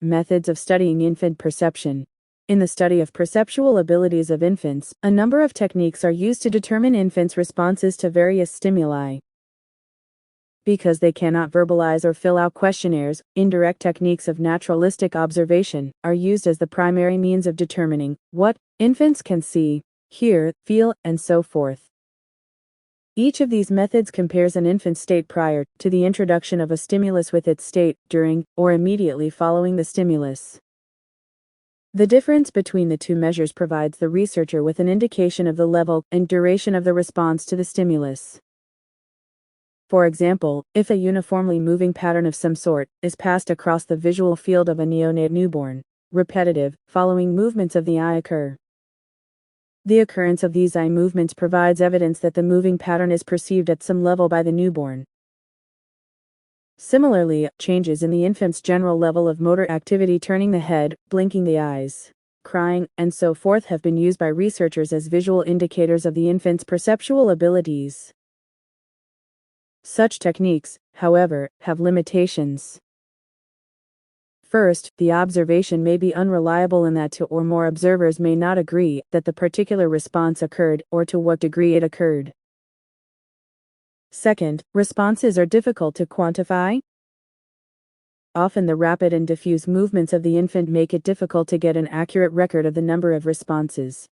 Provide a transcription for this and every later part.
Methods of studying infant perception. In the study of perceptual abilities of infants, a number of techniques are used to determine infants' responses to various stimuli. Because they cannot verbalize or fill out questionnaires, indirect techniques of naturalistic observation are used as the primary means of determining what infants can see, hear, feel, and so forth. Each of these methods compares an infant's state prior to the introduction of a stimulus with its state during or immediately following the stimulus. The difference between the two measures provides the researcher with an indication of the level and duration of the response to the stimulus. For example, if a uniformly moving pattern of some sort is passed across the visual field of a neonate newborn, repetitive, following movements of the eye occur. The occurrence of these eye movements provides evidence that the moving pattern is perceived at some level by the newborn. Similarly, changes in the infant's general level of motor activity, turning the head, blinking the eyes, crying, and so forth, have been used by researchers as visual indicators of the infant's perceptual abilities. Such techniques, however, have limitations. First, the observation may be unreliable in that two or more observers may not agree that the particular response occurred or to what degree it occurred. Second, responses are difficult to quantify. Often the rapid and diffuse movements of the infant make it difficult to get an accurate record of the number of responses.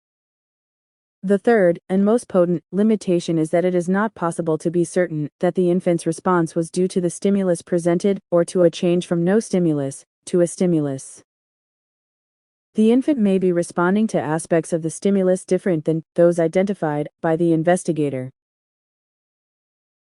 The third, and most potent, limitation is that it is not possible to be certain that the infant's response was due to the stimulus presented or to a change from no stimulus to a stimulus. The infant may be responding to aspects of the stimulus different than those identified by the investigator.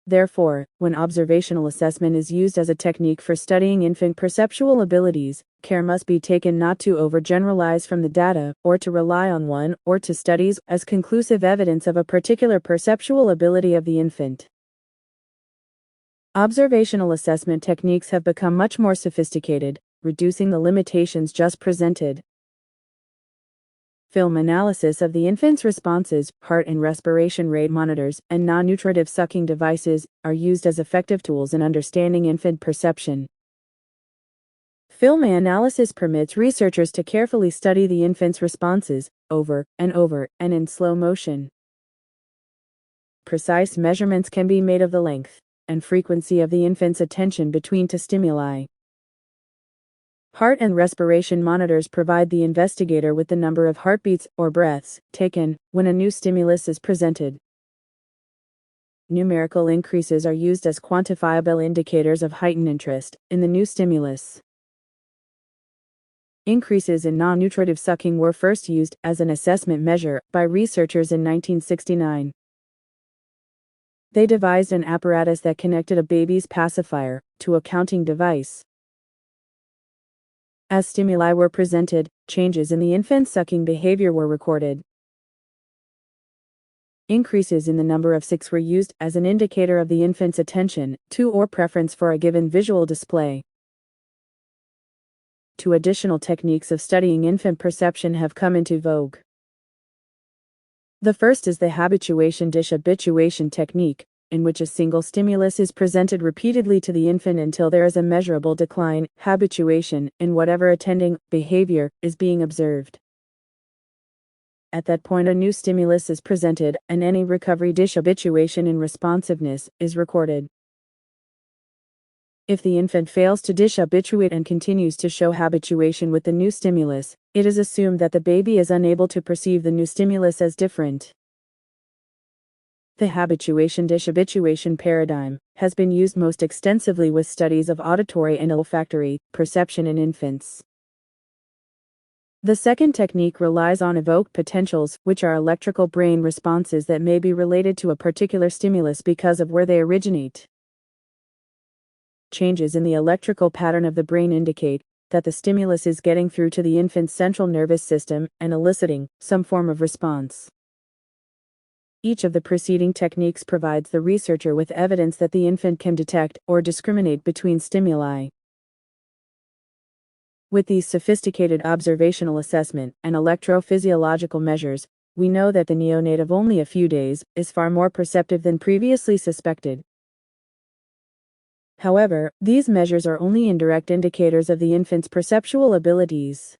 Therefore, when observational assessment is used as a technique for studying infant perceptual abilities, care must be taken not to overgeneralize from the data, or to rely on one or two studies as conclusive evidence of a particular perceptual ability of the infant. Observational assessment techniques have become much more sophisticated, reducing the limitations just presented. Film analysis of the infant's responses, heart and respiration rate monitors, and non-nutritive sucking devices are used as effective tools in understanding infant perception. Film analysis permits researchers to carefully study the infant's responses, over and in slow motion. Precise measurements can be made of the length and frequency of the infant's attention between two stimuli. Heart and respiration monitors provide the investigator with the number of heartbeats or breaths taken when a new stimulus is presented. Numerical increases are used as quantifiable indicators of heightened interest in the new stimulus. Increases in non-nutritive sucking were first used as an assessment measure by researchers in 1969. They devised an apparatus that connected a baby's pacifier to a counting device. As stimuli were presented, changes in the infant's sucking behavior were recorded. Increases in the number of sucks were used as an indicator of the infant's attention to or preference for a given visual display. Two additional techniques of studying infant perception have come into vogue. The first is the habituation dish habituation technique, in which a single stimulus is presented repeatedly to the infant until there is a measurable decline, habituation, in whatever attending behavior is being observed. At that point, a new stimulus is presented, and any recovery dish habituation in responsiveness is recorded. If the infant fails to dish habituate and continues to show habituation with the new stimulus, it is assumed that the baby is unable to perceive the new stimulus as different. The habituation dish habituation paradigm has been used most extensively with studies of auditory and olfactory perception in infants. The second technique relies on evoked potentials, which are electrical brain responses that may be related to a particular stimulus because of where they originate. Changes in the electrical pattern of the brain indicate that the stimulus is getting through to the infant's central nervous system and eliciting some form of response. Each of the preceding techniques provides the researcher with evidence that the infant can detect or discriminate between stimuli. With these sophisticated observational assessment and electrophysiological measures, we know that the neonate of only a few days is far more perceptive than previously suspected. However, these measures are only indirect indicators of the infant's perceptual abilities.